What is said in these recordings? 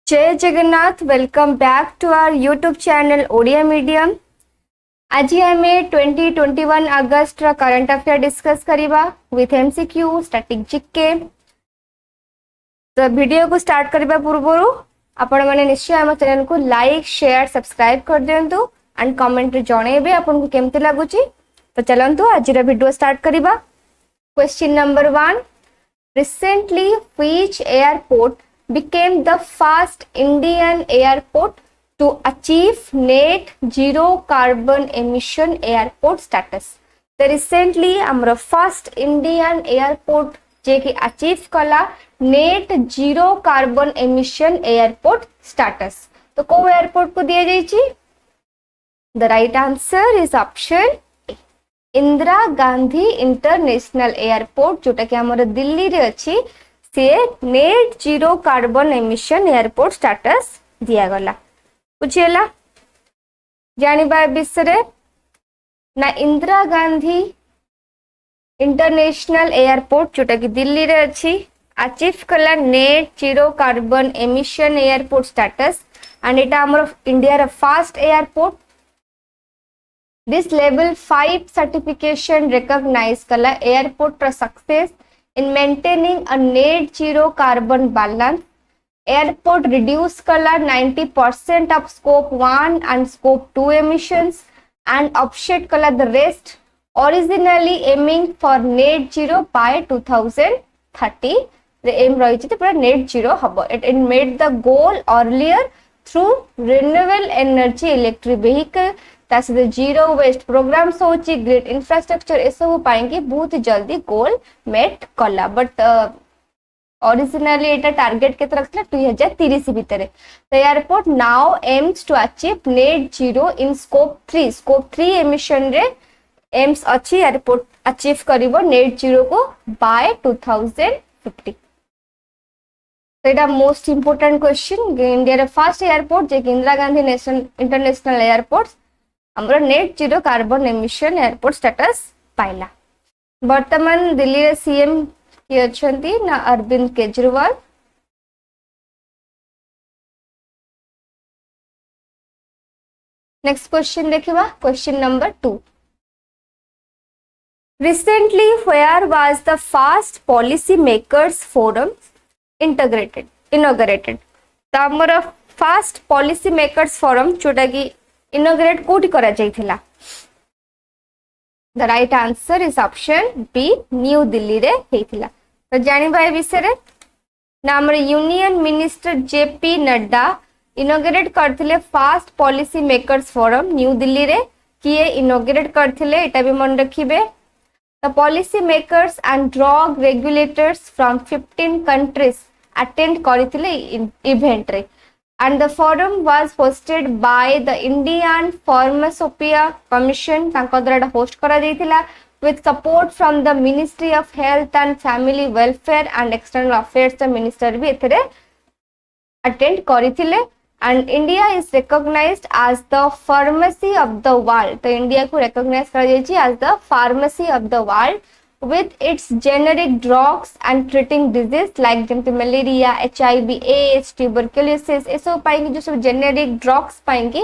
जय Jagannath. Welcome back to our YouTube channel Odia medium. आज आम 2021 अगस्त करंट अफेयर डिस्कस करवा विथ एमसीक्यू स्टैटिक जीके। तो वीडियो को स्टार्ट करने पूर्व आपण मैंने निश्चय आम चैनल को लाइक शेयर सब्सक्राइब कर दिंतु एंड कमेंट रे जनइबे आपन को केमती लगुची। तो चलंतु आज वीडियो स्टार्ट करवा। Question number 1, recently which airport became the first Indian airport to achieve net zero carbon emission airport status? The recently ଆମର first Indian airport जे कि achieve कला net zero carbon emission airport status। तो को airport को दिया जाइए? The right answer is option Indira Gandhi international airport जोटा कि हमर दिल्ली रे अछि से net zero carbon emission airport status दिया गला। बुझियला जानिबा विषय ना इंदिरा गांधी इंटरनेशनल एयरपोर्ट जोटा कि दिल्ली रे अछि अचीव कला net zero carbon emission airport status and एटा हमर इंडिया रे first airport. This level 5 certification recognize kala airport success in maintaining a net zero carbon balance. Airport reduce kala 90% of scope 1 and scope 2 emissions and offset kala the rest, originally aiming for net zero by 2030. The aim rahichi to pura net zero habo. It made the goal earlier through renewable energy electric vehicle zero waste programme होची great infrastructure ए सब पाएंगे बहुत जल्दी goal met कला। But originally एटा target केते रखला 2030 भितर। तो airport now aims to achieve net zero in scope 3 emission रे एम्स अछि एयरपोर्ट अचीव करिवो नेट जीरो को बाय 2050। तो एटा मोस्ट इंपोर्टेंट क्वेश्चन। इंडिया रे फर्स्ट एयरपोर्ट जे Indira Gandhi National International Airport हमरो net zero carbon emission airport status पाइला। वर्तमान दिल्ली रे सीएम की अछंती ना अरविंद केजरीवाल। नेक्स्ट क्वेश्चन देखिबा। Question number 2, recently where was the first policy makers forum inaugurated? तो हमरो फर्स्ट पॉलिसी मेकर्स फोरम जोटा कि इनोग्रेट कोठी करा जाइथिला। The right answer is option B New Delhi रे हेथिला। तो जानिबा ए विषय रे ना हमर union minister JP Nadda inaugurate करथिले first policy makers forum New Delhi रे। किए इनोग्रेट करथिले एटा भी मन रखिबे। The policy makers and drug regulators from 15 countries attend करथिले इवेंट रे and the forum was hosted by the Indian Pharmacopoeia Commission तांको द्वारा होस्ट करा जाइथिला with support from the Ministry of Health and Family Welfare and External Affairs minister भी एथरे attend करिथिले। and India is recognized as the pharmacy of the world। तो India को recognise करा जाइछि as the pharmacy of the world with its generic drugs and treating disease like जेमते malaria, HIV, AIDS, tuberculosis ए सब पाएंगे जो सब generic drugs पाएंगे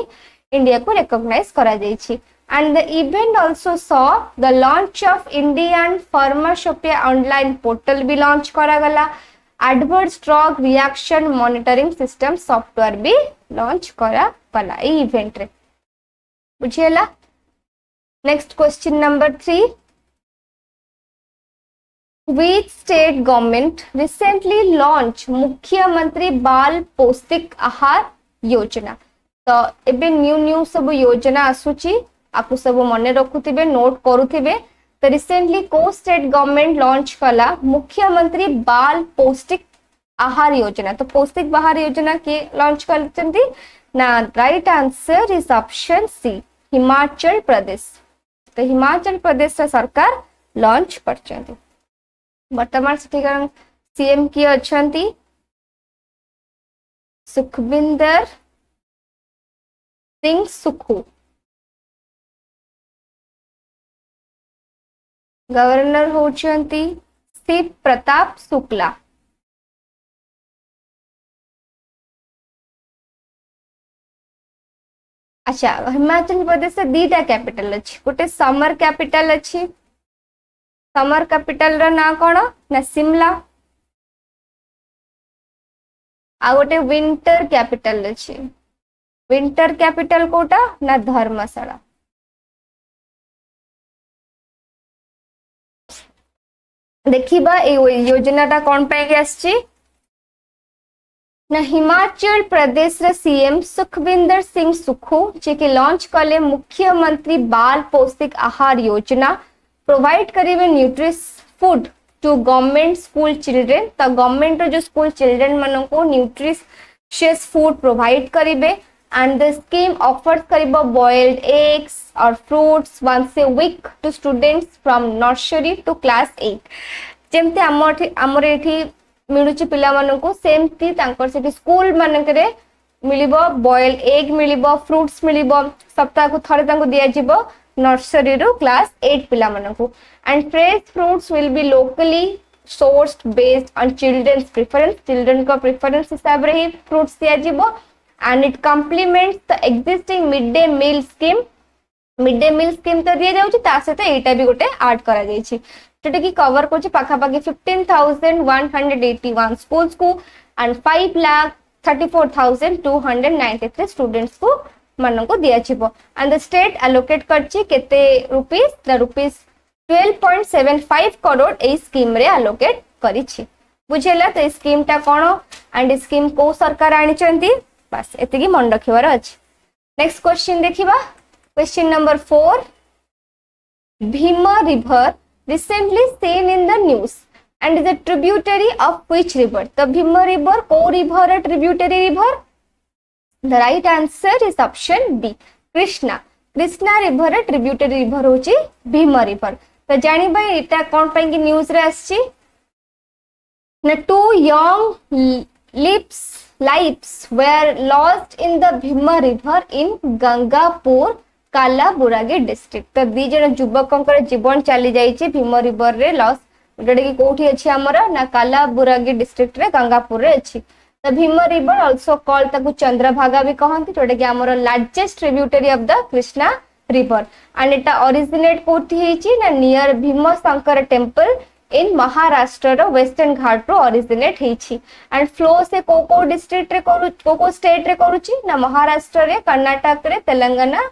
India को recognize करा जाइछि। and the event also saw the launch of Indian Pharmacopoeia online portal भी launch करा गला। adverse drug reaction monitoring system software भी launch करा गला ए इवेंट रे। बुझियला। Next question number 3, Which state government recently launched मुख्यमंत्री बाल पौष्टिक आहार योजना? तो एबे न्यू सब योजना आसुची आपको सब मने रखुथिबे नोट करुथिबे। तो रिसेंटली को स्टेट गवर्नमेंट लॉन्च कला मुख्यमंत्री बाल पौष्टिक आहार योजना। तो पौष्टिक आहार योजना के लॉन्च करचंती ना right answer is option C Himachal Pradesh. तो हिमाचल प्रदेश सरकार लॉन्च करचंती। वर्तमान सीएम की अछंती सुखविंदर सिंह सुखू। गवर्नर होचंती शिव प्रताप शुक्ला। अच्छा हिमाचल प्रदेश से दीटा कैपिटल अच्छी गोटे समर कैपिटल अच्छी समर कैपिटल रा ना कौन ना शिमला आ गोटे विंटर कैपिटल अच्छी विंटर कैपिटल कोटा ना धर्मशाला देखिबा योजना टा कौन पे आसची ना हिमाचल प्रदेश रे सीएम सुखविंदर सिंह सुखू जे कि लॉन्च कले मुख्यमंत्री बाल पौष्टिक आहार योजना प्रोवाइड करेंगे nutritious food to government school children तो गवर्नमेंट जो स्कूल चिल्ड्रेन मान को न्यूट्रिशियस फूड प्रोवाइड करेंगे एंड द स्कीम ऑफर्स करिबो बॉइल्ड एग्स और fruits once a week to students from nursery to class 8 जेमते हमर एठी मिलुची पिला मानन को सेमती तांकर सेठी स्कूल मानकरे मिलिबो बॉइल्ड एग मिलिबो फ्रूट्स मिलिबो सप्ताह को थरे तांको दिया जिवो नर्सरी रो क्लास 8 पिला मानन को and fresh fruits will be locally sourced based on children's preference children का प्रेफरेंस हिसाब रे ही फ्रूट्स दिया जिवो and it complements the existing mid day meal scheme तो दिया जाउची ता सहित एटा भी गोटे ऐड करा जायछि जोटा कि कवर करछि पाखापाखि 15,181 स्कूल्स को एंड 5,34,293 स्टूडेंट्स को मन को दिया छिबो एंड द स्टेट एलोकेट करछि केते rupees the rupees 12.75 crore A scheme रे एलोकेट करिछि बुझेला तो स्कीम टा कोन एंड स्कीम को सरकार आनि चंती बस एतिकी मन रखिवार अछि नेक्स्ट क्वेश्चन देखिबा question number 4 Bhima river recently seen in the news and is a tributary of which river the Bhima river ko river a tributary river the right answer is option B Krishna river a tributary river hochi Bhima river तो जानी भाई इटा कौन पे की news रे आछि ना 2 young lives were lost in the Bhima river in Gangapur Kalaburagi district तो दी जन युवकों जीवन चली जाइए भीम रिवर रे लॉस जोटा कि कोठी अछि हमर ना कालाबुरागी डिस्ट्रिक्ट रे गंगापुर रे अछि तो भीम रिवर आल्सो कॉल्ड ताकू चंद्रभागा भी कहंती जोटा कि हमर largest tributary of the Krishna river and एटा ओरिजिनेट कोठी हेछि ना near Bhimashankar temple in Maharashtra रो वेस्टर्न घाट रो ओरिजिनेट हेछि एंड फ्लो से को डिस्ट्रिक्ट रे को स्टेट रे करूछि ना महाराष्ट्र रे कर्नाटक रे तेलंगाना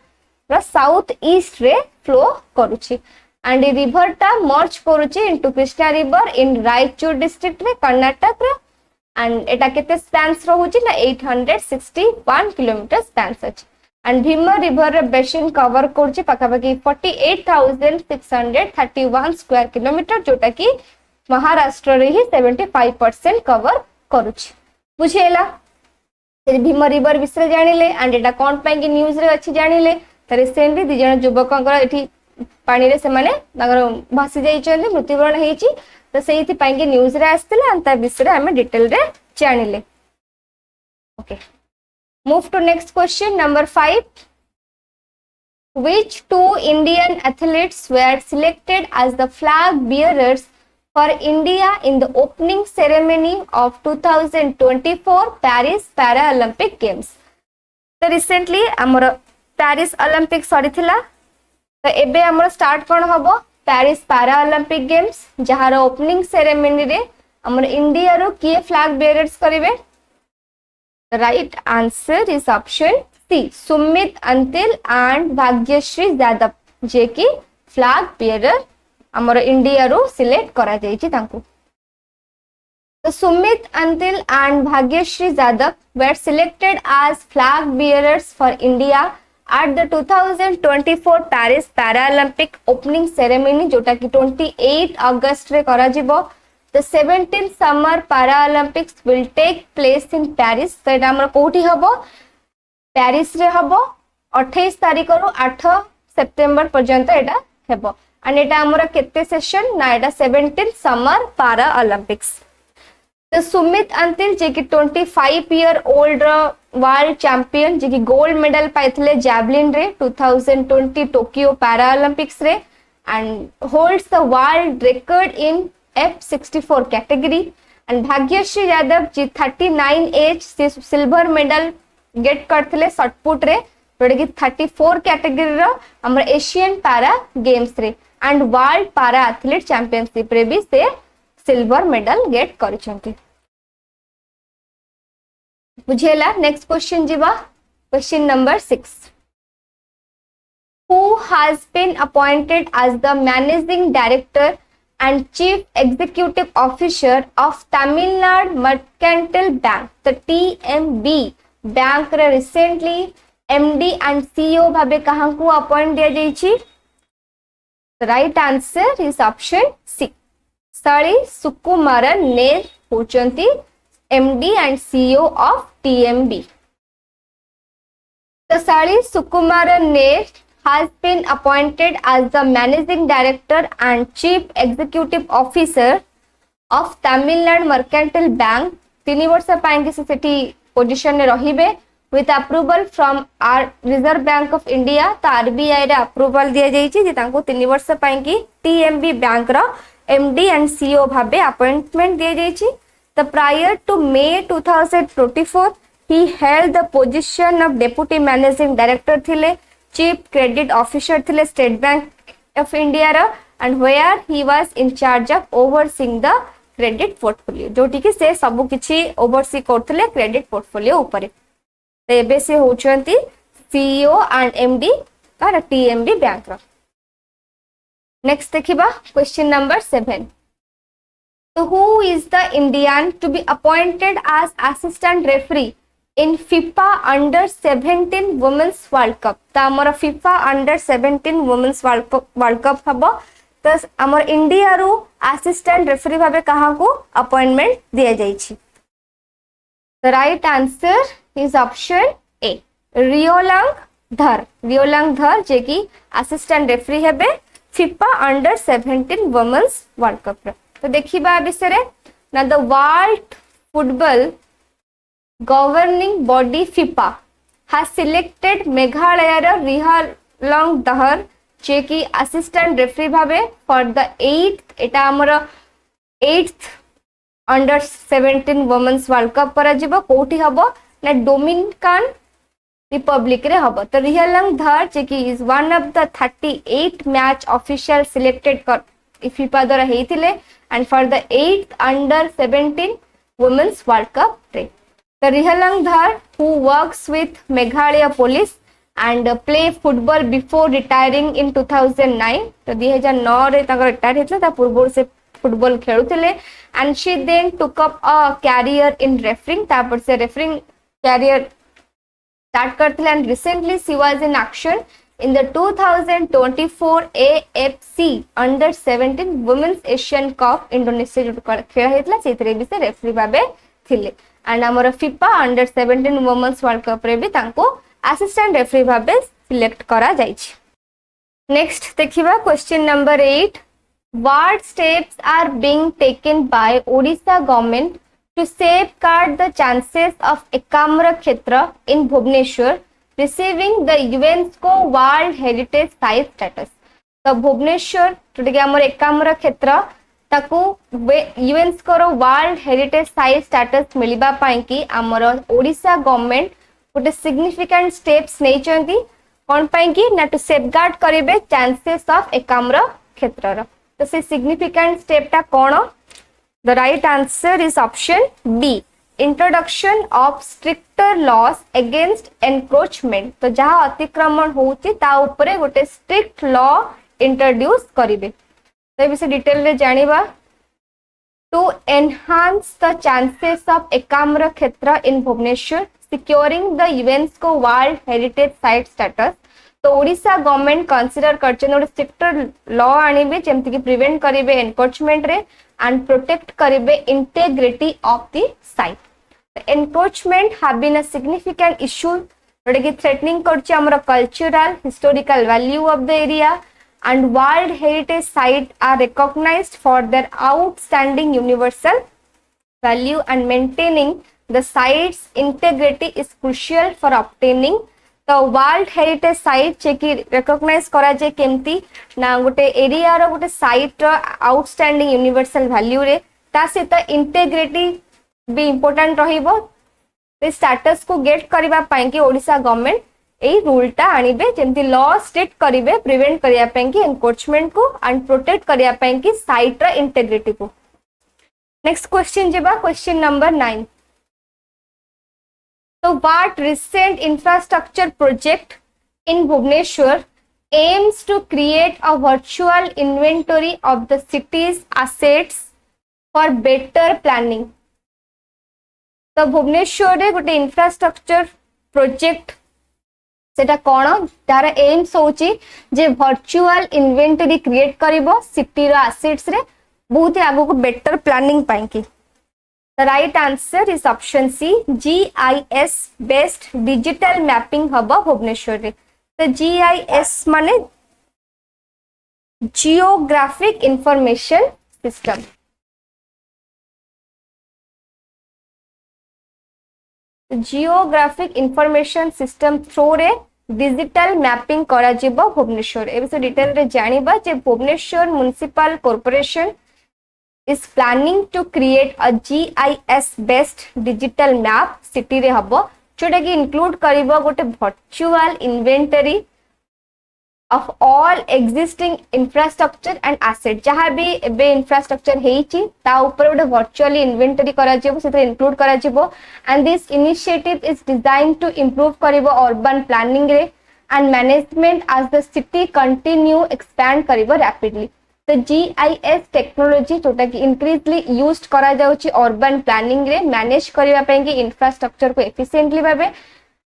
साउथ ईस्ट रे फ्लो करूची एंड रिवर टा मर्ज करूची into Krishna river in Raichur district रे कर्नाटक रे एंड एटा केते स्पैन्स रहूची ना 861 किलोमीटर स्पैन्स अछि एंड भीमा रिवर रे बेसिन कवर करूची पाखापाखि 48,631 स्क्वायर किलोमीटर जोटा कि महाराष्ट्र रे ही 75% कवर करूची बुझेला भीमा रिवर विषय जानिले एंड एटा कोन पे की न्यूज रे अछि जानिले रिसेंटली दी जन युवकों एठी पानी रे से माने भासी जाइछन मृत्युवरण हेछि तो सेहिति पाई के न्यूज रे आस्तिला अंता विषय रे हमें डिटेल रे जानिले okay move to next question number 5 which two Indian athletes were selected as the flag bearers for India in the opening ceremony of 2024 Paris Paralympic Games तो रिसेंटली हमर पेरिस ओलंपिक सरी थिला तो एबे हमर स्टार्ट कोन हबो पेरिस पैरा ओलंपिक गेम्स जहार ओपनिंग सेरेमनी रे हमर इंडिया रो के फ्लैग बेयरर्स करिवे the right answer is option C Sumit Antil and Bhagyashree Yadav जे कि फ्लैग बेयरर हमर इंडिया रो सिलेक्ट करा जायछि तांको तो Sumit Antil and Bhagyashree Yadav were selected as flag bearers for India at the 2024 Paris Paralympic opening ceremony जोटा कि 28 अगस्त रे करा जिवो the 17th summer Paralympics will take place in Paris तो एटा हमर कोठी हबो पेरिस रे हबो 28 तारिख रो 8 सितंबर पर्यंत एटा हेबो एंड एटा हमर केते सेशन ना एटा 17th summer Paralympics तो सुमित अंतिल जे कि 25 ईयर ओल्ड वर्ल्ड चैंपियन जे कि गोल्ड मेडल पाइथिले जैवलिन रे 2020 टोक्यो पैरा ओलंपिक्स रे and holds the world record in F64 category and Bhagyashree Yadav ji 39 age से सिल्वर मेडल गेट करथिले शॉटपुट रे जोटा कि 34 कैटेगरी रो हमर एशियन पैरा गेम्स रे and world para athlete championship रे भी से सिल्वर मेडल गेट करछंती। बुझेला। नेक्स्ट क्वेश्चन जीवा question number 6 who has been appointed as the managing director and chief executive officer of Tamil Nadu Mercantile Bank the TMB bank रे recently MD and CEO भाबे कहां को appoint दिया जाइछि? The right answer is option C. साली सुकुमारन नेर होचंती MD and CEO of TMB. The साली सुकुमारन नेर has been appointed as the managing director and chief executive officer of Tamil Nadu Mercantile Bank 3 वर्ष पाएंगे से सेठी position में रहिबे with approval from our Reserve Bank of India तो RBI रे approval दिया जाइछि जे तांको 3 वर्ष पाएंगी TMB बैंक रो MD and CEO भाबे अपॉइंटमेंट दिया जाइछि। The prior to May 2024 he held the position of deputy managing director थिले चीफ क्रेडिट ऑफिसर थिले स्टेट बैंक ऑफ इंडिया रा and where he was in charge of overseeing the credit portfolio जोटी कि से सब किछि ओवरसी करथिले credit portfolio ऊपर तो एबे से होचंती सीईओ एंड एमडी का टीएमबी बैंक रा। नेक्स्ट देखिबा क्वेश्चन नंबर 7 तो who is the Indian to be appointed as assistant referee in FIFA under 17 women's world cup तो हमर FIFA under 17 women's world cup हबो तो हमर इंडिया रो असिस्टेंट रेफरी भाबे कहां को अपॉइंटमेंट दिया जाइछि। The right answer is option A Riohlang Dhar जे कि असिस्टेंट रेफरी हेबे FIFA under 17 women's world cup तो देखिबा विषय ना the world football governing body FIFA has selected Meghalaya Riohlang Dhar जे कि असिस्टेंट रेफरी भाबे फॉर द 8th एटा हमर 8th under 17 women's world cup पर जिवो कोठी हबो ना डोमिनिकन रिपब्लिक रे हबो तो रियोलांग धर जे कि is one of the 38 match official selected कर FIFA द्वारा हेतिले and for the 8th under 17 women's world cup रे The Rihalang Dhar, who works with Meghalaya Police and play football before retiring in 2009. तो 2009 रे ताकर रिटायर हेतले ता पूर्व से football खेलुथिले and she then took up a career in refereeing तापर से refereeing career start करथिले and recently she was in action in the 2024 AFC under 17 women's Asian Cup Indonesia जो खेल हेतला सेतरे भी से रेफरी भाबे थिले एंड हमर FIFA under 17 women's world cup रे भी तांको असिस्टेंट रेफरी भाबे सिलेक्ट करा जाइछि। नेक्स्ट देखिबा question number 8 what steps are being taken by Odisha government to safeguard the chances of Ekamra Kshetra in Bhubaneswar receiving the UNESCO world heritage site status तो भुवनेश्वर जोटे कि हमर एकाम्र क्षेत्र ताकू यूनेस्को रो वर्ल्ड हेरिटेज साइट स्टेटस मिलिबा पाई कि हमर ओडिशा गवर्नमेंट गोटे सिग्निफिकेंट स्टेप्स नै चंती कोन पाई कि ना टू सेफगार्ड करिवे चांसेस ऑफ एकाम्र क्षेत्र रो तो से सिग्निफिकेंट स्टेप ता कोन the right answer is option B introduction of stricter laws against encroachment तो जहां अतिक्रमण होउची ता ऊपर गोटे स्ट्रिक्ट लॉ इंट्रोड्यूस करिवे तो विषय डिटेल रे जानिबा to enhance the chances of Ekamra Kshetra in Bhubaneswar securing the UNESCO world heritage site status तो ओडिशा गवर्नमेंट कंसीडर करछन और स्ट्रिक्टर लॉ आनिबे जेमति कि प्रिवेंट करिवे एनक्रोचमेंट रे एंड प्रोटेक्ट करिवे integrity of the site encroachment have been a significant issue जोटा कि threatening करछि हमर cultural historical value of the area and World Heritage Sites are recognized for their outstanding universal value and maintaining the site's integrity is crucial for obtaining the World Heritage Site cheeky recognize करा जे केमती ना गोटे area रो गोटे site रो outstanding universal value रे ता सहित integrity भी important रहिबो ते स्टेटस को गेट करबा पाई कि ओडिशा गवर्नमेंट एई रूलटा आनिबे जेमती लॉ स्टेट करिवे प्रिवेंट करिया ପାଇଁ कि एनक्रोचमेंट को एंड प्रोटेक्ट करिया ପାଇଁ कि साइट रा इंटीग्रिटी को। नेक्स्ट क्वेश्चन जेबा question number 9। So what recent infrastructure project in Bhubaneswar aims to create a virtual inventory of the city's assets for better planning? तो भुवनेश्वर रे गोटे इंफ्रास्ट्रक्चर प्रोजेक्ट सेटा कोन तार एम्स होची जे वर्चुअल इन्वेंटरी क्रिएट करिवो सिटी रो assets रे बहुत ही आगो को बेटर प्लानिंग पाई की। The right answer is option C, GIS based digital mapping हबा भुवनेश्वर रे। तो GIS माने geographic information system. Geographic information system through रे डिजिटल मैपिंग करा जिवो भुवनेश्वर। ए विषय डिटेल रे जानिबा जे Bhubaneswar municipal corporation is planning to create a GIS based digital map city रे हबो जोटा कि इंक्लूड करिवो गोटे virtual inventory of all existing infrastructure and asset जहां भी एबे इंफ्रास्ट्रक्चर हेची ता ऊपर गोटे वर्चुअली इन्वेंटरी करा जिवो सेते इंक्लूड करा जिवो and this initiative is designed to improve करिवो अर्बन प्लानिंग रे and management as the city continue expand करिवो रैपिडली। तो GIS टेक्नोलॉजी जोटा कि इंक्रीजली यूज्ड करा जाउची अर्बन प्लानिंग रे मैनेज करिवा ପାଇଁ कि इंफ्रास्ट्रक्चर को एफिशिएंटली भाबे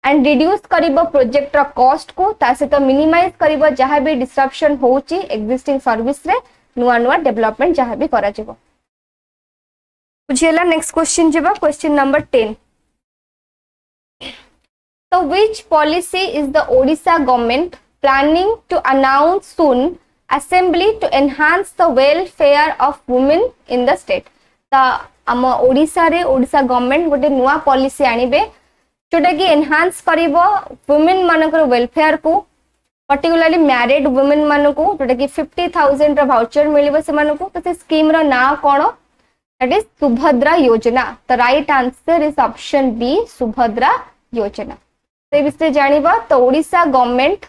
एंड रिड्यूस करिवो प्रोजेक्ट रो कॉस्ट को ता से तो मिनिमाइज करिवो जहां भी डिसरप्शन होची एग्जिस्टिंग सर्विस रे नुवा नुवा डेवलपमेंट जहां भी करा जिवो। बुझियला नेक्स्ट क्वेश्चन जेबा क्वेश्चन नंबर 10। तो which policy is the Odisha government planning to announce soon assembly to enhance the welfare of women in the state? ता आम ओडिसा रे ओडिसा गवर्नमेंट गोटे नुआ पॉलिसी आनिबे जोटा कि एनहांस करिवो वुमेन मानकर वेलफेयर को पर्टिकुलरली मैरिड वुमेन मानको जोटा कि 50,000 रा वाउचर मिलिबो से मानको। तो से स्कीम रो ना कोन दैट इज सुभद्रा योजना। तो right answer is option B Subhadra योजना। से विषय जानिबा तो Odisha government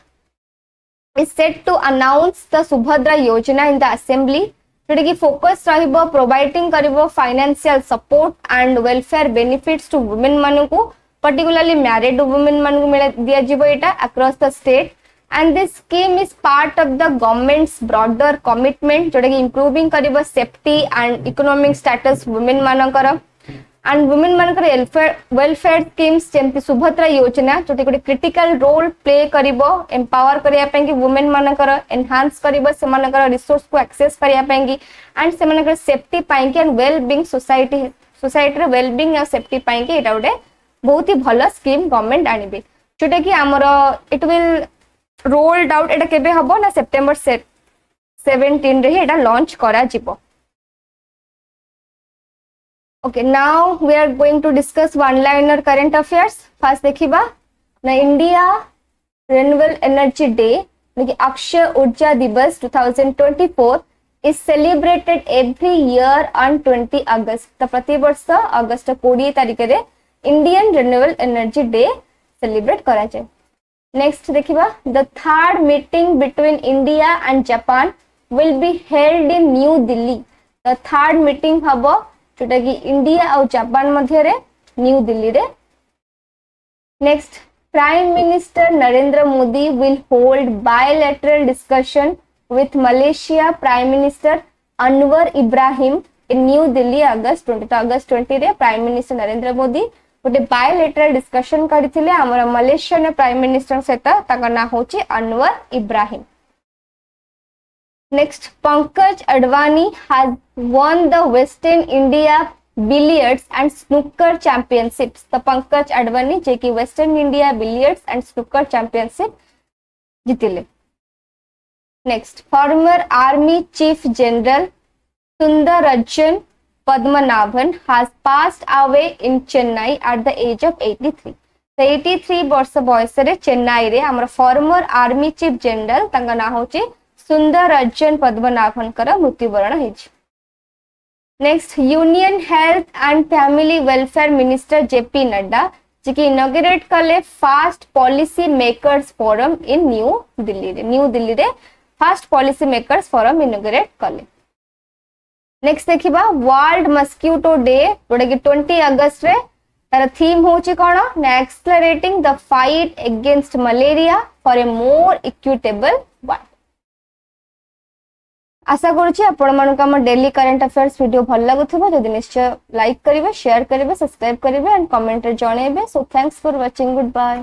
is set to announce the Subhadra Yojana in the assembly जोटा कि फोकस रहिबो प्रोवाइडिंग करिवो financial support and welfare benefits to women मानकू पर्टिकुलरली मैरिड वुमेन मानकू मिले दिया जिवो एटा across the state and this scheme is part of the government's broader commitment जोटा कि इंप्रूविंग करिवो safety and economic status women मानकर एंड वुमेन मानकर वेलफेयर स्कीम्स जेमति सुभद्रा योजना जोटी गोटे क्रिटिकल रोल प्ले करिवो एम्पावर करिया ପାଇଁ कि वुमेन मानकर एनहांस करिवो से मानकर रिसोर्स को एक्सेस करिया ପାଇଁ कि एंड से मानकर सेफ्टी ପାଇଁ कि एंड वेल बीइंग सोसाइटी रे वेल बीइंग और सेफ्टी ପାଇଁ कि एटा गोटे बहुत ही भलो स्कीम गवर्नमेंट आनिबे जोटा कि हमर इट विल रोल्ड आउट एटा केबे हबो ना सेप्टेम्बर 17 रे एटा लॉन्च करा जिवो। Okay, now we are going to discuss one-liner current affairs. First देखिबा ना इंडिया रिन्यूएबल एनर्जी डे यानी कि अक्षय ऊर्जा दिवस 2024 is celebrated every year on 20 August. तो प्रति वर्ष अगस्त 20 तारिख रे Indian renewable energy day celebrate करा जाय। नेक्स्ट देखिबा the third meeting between India and Japan will be held in New Delhi. The third meeting हबो जोटा कि इंडिया और जापान मध्य रे न्यू दिल्ली रे। Next prime minister Narendra Modi will hold bilateral discussion with Malaysia prime minister Anwar Ibrahim in New Delhi August 20 रे prime minister Narendra Modi गोटे bilateral discussion करथिले हमर मलेशियन प्राइम मिनिस्टर सहित ताका ना होची Anwar Ibrahim. Next, Pankaj Advani has won the Western India Billiards and Snooker Championships. The Pankaj Advani जे कि Western India Billiards and Snooker Championship जीतिले। Next, former Army Chief General Sundararajan Padmanabhan has passed away in Chennai at the age of 83. So 83 वर्ष बयस रे चेन्नई रे हमर former Army Chief General तांका ना होची सुंदरराजन पद्मनाभन मृत्युवरण होइछि। Next union health and family welfare minister JP Nadda जे कि इनॉग्रेट कले fast policy makers forum in New Delhi रे fast policy makers forum inaugurate कले। नेक्स्ट देखिबा वर्ल्ड मस्क्यूटो डे जोटा कि 20 अगस्त रे तार थीम होची कोन ना accelerating the fight against malaria for a more equitable world. आशा करूची आपण मानक हम डेली करंट अफेयर्स वीडियो भल लागुथिबो जदि निश्चय लाइक करिवे शेयर करिवे सब्सक्राइब करिवे एंड कमेंट रे जणेबे। So thanks for watching good bye.